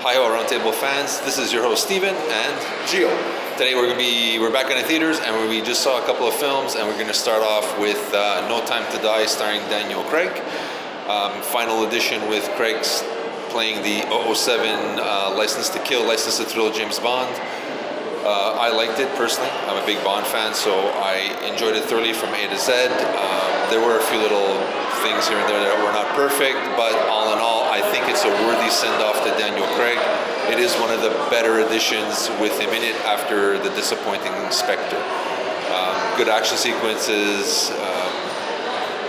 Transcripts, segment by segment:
Hi-ho Roundtable fans. This is your host Steven and Gio. Today we're back in the theaters and we just saw a couple of films and we're going to start off with No Time to Die starring Daniel Craig. Final edition with Craig's playing the 007 License to Kill, License to Thrill James Bond. I liked it personally. I'm a big Bond fan, so I enjoyed it thoroughly from A to Z. There were a few little things here and there that were not perfect, but all in all, I think it's a worthy send-off to Daniel Craig. It is one of the better additions with him in it after the disappointing Spectre. Good action sequences,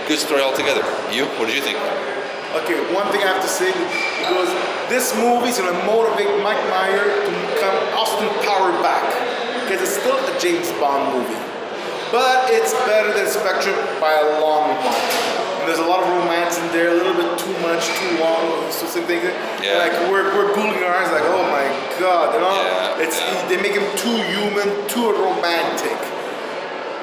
good story altogether. You? What did you think? Okay, one thing I have to say, because this movie is going to motivate Mike Meyer to become Austin Power back, because it's still a James Bond movie. But it's better than Spectre by a long mark. And there's a lot of romance in there, a little bit too much, too long. So something like we're googling our eyes, like, oh my god, you know? They make him too human, too romantic.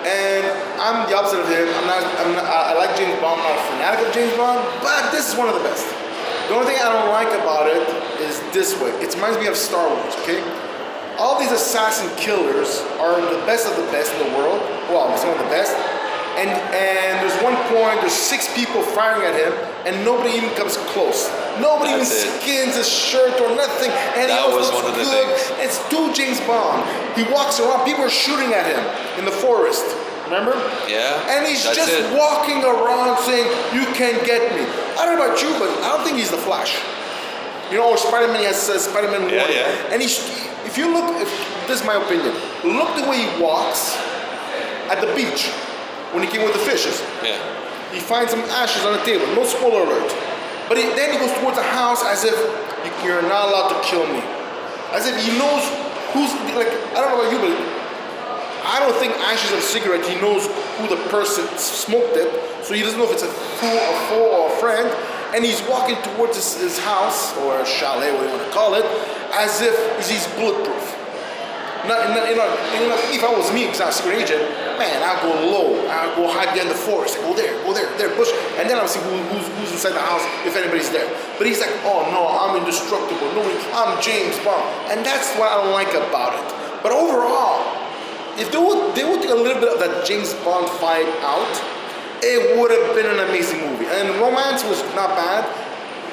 And I'm the opposite of him. I like James Bond. I'm not a fanatic of James Bond, but this is one of the best. The only thing I don't like about it is this way. It reminds me of Star Wars, okay? All these assassin killers are the best of the best in the world. Well, some of the best. And there's one point, there's 6 people firing at him, and nobody even comes close. Nobody even skins his shirt or nothing. And that was one of the things. It's too James Bond. He walks around, people are shooting at him in the forest. Remember? Yeah. And he's just walking around saying, "You can't get me." I don't know about you, but I don't think he's the Flash. You know, or Spider-Man, he has Spider-Man 1. Yeah. And if you look, this is my opinion, look the way he walks at the beach when he came with the fishes. Yeah. He finds some ashes on the table, no spoiler alert. But then he goes towards the house as if you're not allowed to kill me. As if he knows who's, like, I don't know about you, but I don't think ashes of a cigarette, he knows who the person smoked it, so he doesn't know if it's a fool or a friend. And he's walking towards his house, or a chalet, whatever you want to call it, as if he's bulletproof. If I was me, because I'm a secret agent, man, I'll go low. I'll go hide behind the forest. I go there, bush. And then I'll see who's inside the house, if anybody's there. But he's like, oh no, I'm indestructible. No, I'm James Bond. And that's what I don't like about it. But overall, if they would take a little bit of that James Bond fight out, it would have been an amazing movie. And romance was not bad,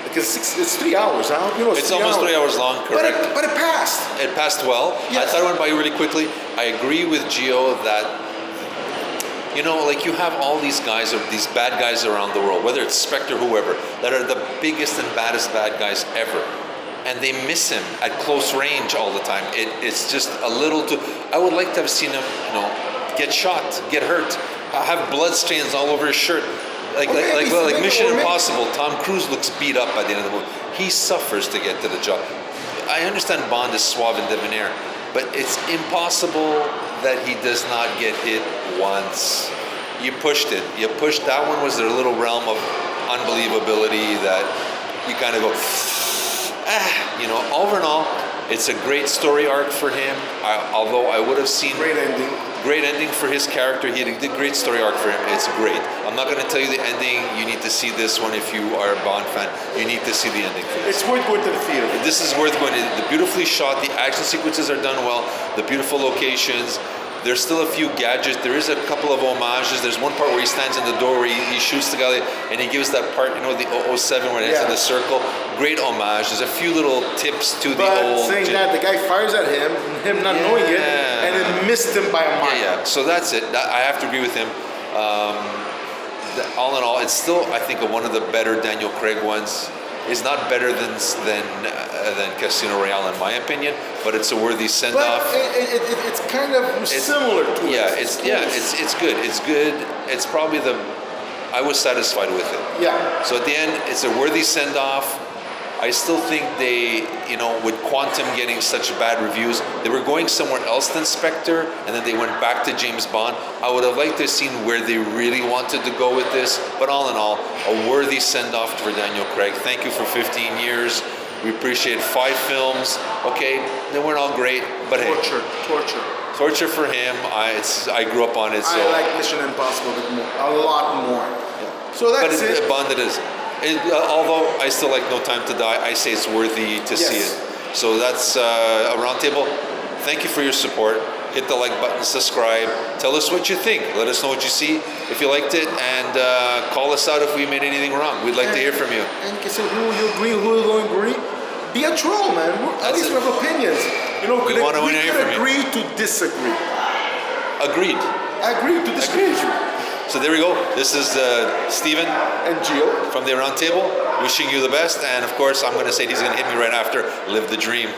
because it's 3 hours. You know, it's almost 3 hours long, correct? But it passed. It passed well. Yes. I thought it went by really quickly. I agree with Gio that, you know, like you have all these guys, or these bad guys around the world, whether it's Spectre, whoever, that are the biggest and baddest bad guys ever. And they miss him at close range all the time. It's just a little too. I would like to have seen him, you know, get shot, get hurt, have blood stains all over his shirt, like Mission Impossible. Tom Cruise looks beat up by the end of the movie. He suffers to get to the job. I understand Bond is suave and debonair, but it's impossible that he does not get hit once. You pushed it. You pushed that one. Was their little realm of unbelievability that you kind of go. You know, over and all, it's a great story arc for him. Although I would have seen great ending for his character. He did a great story arc for him. It's great. I'm not going to tell you the ending. You need to see this one if you are a Bond fan. You need to see the ending for this. It's worth going to the theater. This is worth going to. The beautifully shot. The action sequences are done well. The beautiful locations. There's still a few gadgets. There is a couple of homages. There's one part where he stands in the door where he shoots the guy and he gives that part, you know, the 007 where it's in the circle. Great homage. There's a few little tips to the old. But saying that, the guy fires at him not knowing it, and it missed him by a mile. Yeah. So that's it. I have to agree with him. All in all, it's still, I think, one of the better Daniel Craig ones. It's not better than Casino Royale in my opinion, but it's a worthy send off. It's kind of similar to it. It's good. It's good. It's probably I was satisfied with it. Yeah. So at the end, it's a worthy send off. I still think they, you know, with Quantum getting such bad reviews, they were going somewhere else than Spectre, and then they went back to James Bond. I would have liked to have seen where they really wanted to go with this, but all in all, a worthy send-off for Daniel Craig. Thank you for 15 years. We appreciate 5 films. Okay, they weren't all great, but torture for him. I grew up on it. So I like Mission Impossible a lot more. Yeah. So that's it. Bond it is. Although I still like No Time to Die, I say it's worthy to see it. So that's a roundtable. Thank you for your support. Hit the like button, subscribe. Tell us what you think. Let us know what you see if you liked it, and call us out if we made anything wrong. We'd like to hear from you. And you say who you agree, who you don't agree. Be a troll, man. At least we have opinions. You know, We want to hear from you. agree to disagree. Agreed. Agree to disagree. So there we go. This is Steven And Gio. from the roundtable, wishing you the best. And of course, I'm going to say he's going to hit me right after. Live the dream.